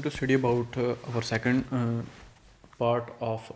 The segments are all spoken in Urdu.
To study about our second part of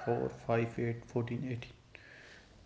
4, 5, 8, 14, 18।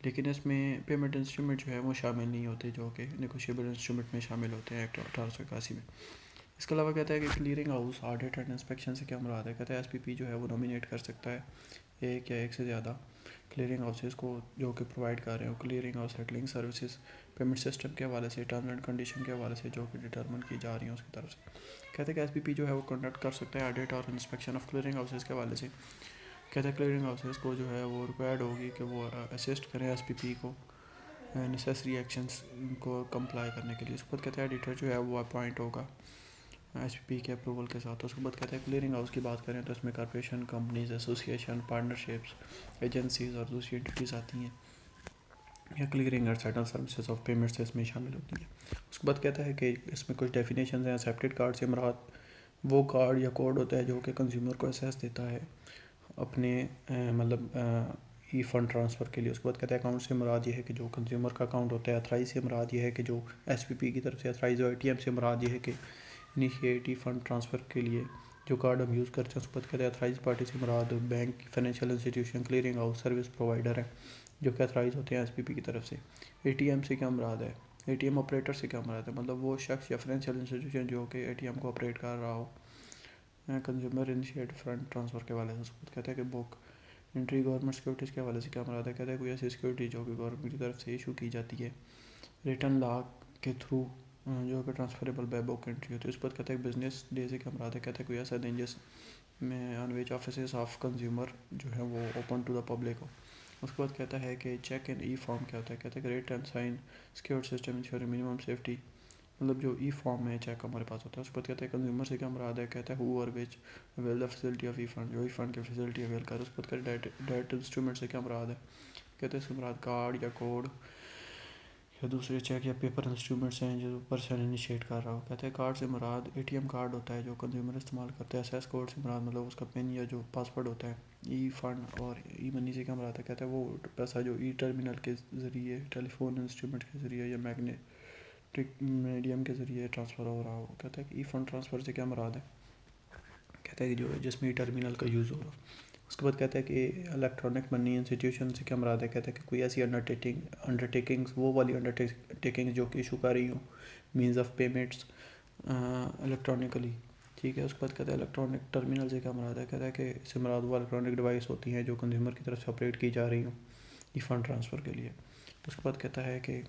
لیکن اس میں پیمنٹ انسٹرومنٹ جو ہے وہ شامل نہیں ہوتے جو کہ نیگوشیبل انسٹرومنٹ میں شامل ہوتے ہیں ایکٹ 1881 میں. اس کے علاوہ کہتا ہے کہ clearing house audit and inspection سے کیا مراد ہے. کہتا ہے ایس پی پی جو ہے وہ نومینیٹ کر سکتا ہے ایک یا ایک سے زیادہ کلیئرنگ ہاؤسز کو جو کہ پرووائڈ کر رہے ہیں clearing house settling services payment system کے حوالے سے ٹرمز اینڈ کنڈیشن کے حوالے سے جو کہ ڈٹرمن کی جا رہی ہیں اس کی طرف سے. کہتے ہیں کہ ایس پی پی جو ہے وہ کنڈکٹ کر سکتا ہے آڈٹ اور انسپیکشن آف کلیئرنگ ہاؤسز کے حوالے سے. کہتے ہیں کلیئرنگ ہاؤسز کو جو ہے وہ ریکوائرڈ ہوگی کہ وہ اسسٹ کریں ایس پی پی کو نیسیسری ایکشنس کو کمپلائی کرنے کے لیے. اس کے بعد کہتے ہیں ایڈیٹر جو ہے وہ اپوائنٹ ہوگا ایس پی پی کے اپروول کے ساتھ. اس کے بعد کہتے ہیں کلیئرنگ ہاؤس کی بات کریں تو اس میں corporation companies association partnerships agencies اور دوسری انٹیٹیز آتی ہیں یا کلیئرنگ اور سیٹل سروسز آف پیمنٹس اس میں شامل ہوتی ہیں. اس کے بعد کہتا ہے کہ اس میں کچھ ڈیفینیشنز ہیں. ایکسیپٹیڈ کارڈ سے مراد وہ کارڈ یا کوڈ ہوتا ہے جو کہ کنزیومر کو اسیس دیتا ہے اپنے مطلب ای فنڈ ٹرانسفر کے لیے. اس کے بعد کہتا ہے اکاؤنٹ سے مراد یہ ہے کہ جو کنزیومر کا اکاؤنٹ ہوتا ہے. اتھرائز سے مراد یہ ہے کہ جو ایس پی پی کی طرف سے اتھرائز اور اے ٹی ایم سے مراد یہ ہے کہ انیشیٹی فنڈ ٹرانسفر کے لیے جو کارڈ ہم یوز کرتے ہیں. اس کے بعد کہتے ہیں اتھرائز پارٹی سے مراد bank financial institution clearing house service provider ہیں جو کہ اتھرائز ہوتے ہیں ایس پی پی کی طرف سے. اے ٹی ایم سے کیا مراد ہے. اے ٹی ایم آپریٹر سے کیا مراد ہے مطلب وہ شخص یا فائنینشیل انسٹیٹیوشن جو کہ اے ٹی ایم کو آپریٹ کر رہا ہو کنزیومر انیشیٹ فنڈ ٹرانسفر کے حوالے سے. اس کے بعد کہتے ہیں کہ بک انٹری گورنمنٹ سیکورٹیز کے حوالے سے کیا مراد ہے. کہتے ہیں کوئی ایسی سیکورٹی جو کہ گورنمنٹ کی طرف سے ایشو کی جاتی ہے ریٹرن لاک کے تھرو جو کہ ٹرانسفریبل بائی بک انٹری ہوتی ہے. اس کے بعد کہتے ہیں بزنس ڈے سے کیا مراد ہے. کہتے ہیں کوئی ایسا دن جس میں آن وچ آفیسز آف کنزیومر جو ہے وہ اوپن ٹو دا پبلک ہو. اس کے بعد کہتا ہے کہ چیک ان ای فارم کیا ہوتا ہے. کہتا ہے کہ rate and sign secure system insuring minimum safety مطلب جو ای فارم ہے چیک ہمارے پاس ہوتا ہے. اس کے بعد کہتے ہیں کنزیومر سے کیا مراد ہے. کہتا ہے ہو اور which avail the facility of e fund جو ای فنڈ کی فیسلٹی اویل کر. اس کے بعد کہتے ہیں ڈیٹ انسٹرومنٹ سے کیا مراد ہے. کہتے ہیں اس سے مراد کارڈ یا کوڈ یا دوسرے چیک یا پیپر انسٹرومنٹس ہیں جو پرسن انیشیٹ کر رہا ہو. کہتے ہیں کارڈ سے مراد اے ٹی ایم کارڈ ہوتا ہے جو کنزیومر استعمال کرتا ہے. ایس کوڈ سے مراد مطلب اس کا پن یا جو پاسورڈ ہوتا ہے. ای فنڈ اور ای منی سے کیا مراد ہے. کہتا ہے وہ پیسہ جو ای ٹرمینل کے ذریعے ٹیلی فون انسٹرومنٹ کے ذریعے یا میگنیٹک میڈیم کے ذریعے ٹرانسفر ہو رہا ہو. کہتا ہے کہ ای فنڈ ٹرانسفر سے کیا مراد ہے. کہتا ہے کہ جو جس میں ای ٹرمینل کا یوز ہو رہا. اس کے بعد کہتا ہے کہ الیکٹرانک منی انسٹیٹیوشن سے کیا مراد ہے. کہتا ہے کہ کوئی ایسی انڈرٹیکنگس وہ والی انڈرٹیکنگس جو کہ ایشو کر رہی ہوں مینز آف پیمنٹس الیکٹرانکلی. ٹھیک ہے. اس کے بعد کہتا ہے الیکٹرانک ٹرمینل سے کیا مراد ہے. کہتا ہے کہ اس سے مراد وہ الیکٹرانک ڈیوائس ہوتی ہیں جو کنزیومر کی طرف سے آپریٹ کی جا رہی ہوں ای فنڈ ٹرانسفر کے لیے. اس کے بعد کہتا ہے کہ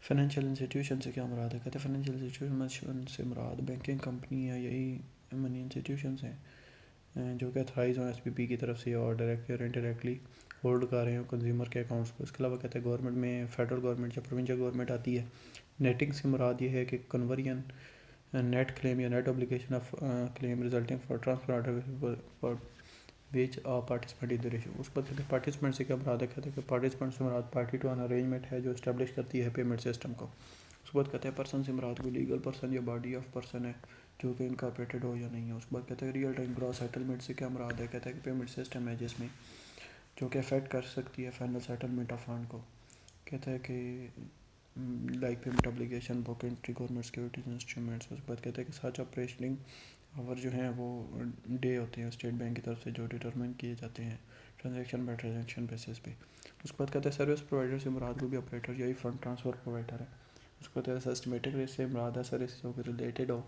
فائنینشیل انسٹیٹیوشن سے کیا مراد ہے. کہتے ہیں فائنینشیل انسٹیٹیوشن سے مراد بینکنگ کمپنی یا یہی منی انسٹیٹیوشنس ہیں جو کہ اتھرائز ہوں ایس پی پی کی طرف سے اور ڈائریکٹلی اور انڈائریکٹلی ہولڈ کر رہے ہیں کنزیومر کے اکاؤنٹس کو. اس کے علاوہ کہتے ہیں گورنمنٹ میں فیڈرل گورنمنٹ یا پروونشل گورنمنٹ آتی ہے. نیٹنگ سے مراد یہ ہے کہ کنورین نیٹ کلیم یا net obligation of claim resulting for transfer order for which participant in the ratio. اس پر کہتے ہیں پارٹیسپینٹ سے کیا مراد ہے. کہتے ہیں کہ پارٹیسپینٹ سے مراد پارٹی ٹو این ارینجمنٹ ہے جو اسٹیبلش کرتی ہے پیمنٹ سسٹم کو. اس کے بعد کہتے ہیں پرسن سے مراد کوئی لیگل پرسن یا باڈی آف پرسن ہے جو کہ انکارپوریٹڈ ہو یا نہیں ہے. اس کے بعد کہتے ہیں ریئل ٹائم گراس سیٹلمنٹ سے کیا مراد ہے. کہتا ہے کہ پیمنٹ سسٹم ہے جس میں جو کہ افیکٹ کر سکتی ہے فائنل سیٹلمنٹ آف فنڈ کو. کہتا ہے کہ لائک پیمنٹ ابلیگیشن بک انٹری گورنمنٹ سیکورٹیز انسٹرومنٹس. اس کے بعد کہتا ہے کہ سچ آپریشننگ اور جو ہیں وہ ڈے ہوتے ہیں اسٹیٹ بینک کی طرف سے جو ڈٹرمن کیے جاتے ہیں ٹرانزیکشن بائی ٹرانزیکشن بیسس پہ. اس کے بعد کہتا ہے سروس پرووائڈر سے مراد کو بھی آپریٹر یا فنڈ ٹرانسفر پرووائڈر ہے. اس کے بعد سسٹمیٹک ریسک سے مراد ہے سروس جو کہ ریلیٹڈ ہو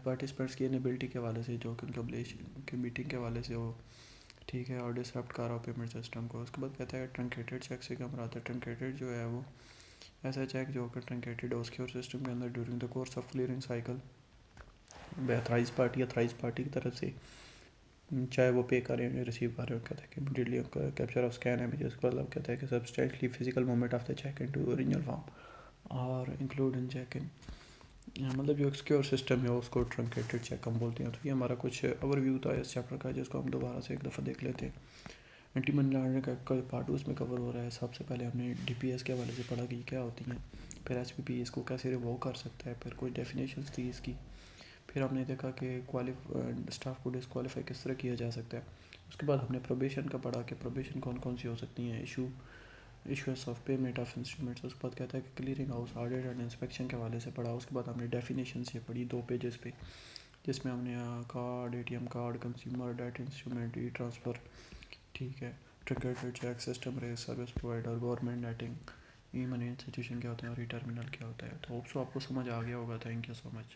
پارٹیسپینٹس کی انیبلٹی کے حوالے سے جو کہ ان کی میٹنگ کے حوالے سے ہو. ٹھیک ہے. اور ڈسرپٹ کر رہا ہو پیمنٹ سسٹم کو. اس کے بعد کہتا ہے ٹرنکیٹڈ چیک سے کیا مراد ہے. ٹرنکیٹڈ جو ہے وہ ایسا چیک جو کہ ٹرنکیٹڈ ہو سیکیور سسٹم کے اندر during the course of clearing cycle authorized party کی طرف سے چاہے وہ پے کریں یا ریسیو کر رہے ہو. کہتا ہے کہ immediately capture of scan images کو الگ کہتا ہے کہ substantially physical movement of the check into original form اور انکلوڈ ان چیک ان مطلب جو ایک سیکیور سسٹم ہے اس کو ٹرنکیٹڈ چیک ہم بولتے ہیں. تو یہ ہمارا کچھ اوور ویو تھا اس چیپٹر کا جس کو ہم دوبارہ سے ایک دفعہ دیکھ لیتے ہیں. اینٹی منی لانڈرنگ کا کوئی پارٹ اس میں کور ہو رہا ہے. سب سے پہلے ہم نے ڈی پی ایس کے حوالے سے پڑھا کہ کیا ہوتی ہیں. پھر ایس پی پی اس کو کیسے ریوو کر سکتا ہے. پھر کوئی ڈیفینیشنس تھی اس کی. پھر ہم نے دیکھا کہ اسٹاف کو ڈسکوالیفائی کس طرح کیا جا سکتا ہے. اس کے بعد ہم نے پروبیشن کا پڑھا کہ پروبیشن کون کون سی ہو سکتی ہیں. Issues of payment of instruments. اس کے بعد کہتا ہے کہ clearing house audit and inspection کے حوالے سے پڑھا. اس کے بعد ہم نے ڈیفینیشنس یہ پڑھی 2 پیجز پہ جس میں ہم نے card A T M card consumer debt instrument e transfer ٹھیک ہے ٹرکٹ چیک سسٹم ریس service provider government netting e money institution کیا ہوتا ہے اور ای ٹرمینل کیا ہوتا ہے. تو ہوپ سو آپ کو سمجھ آ گیا ہوگا. Thank you so much.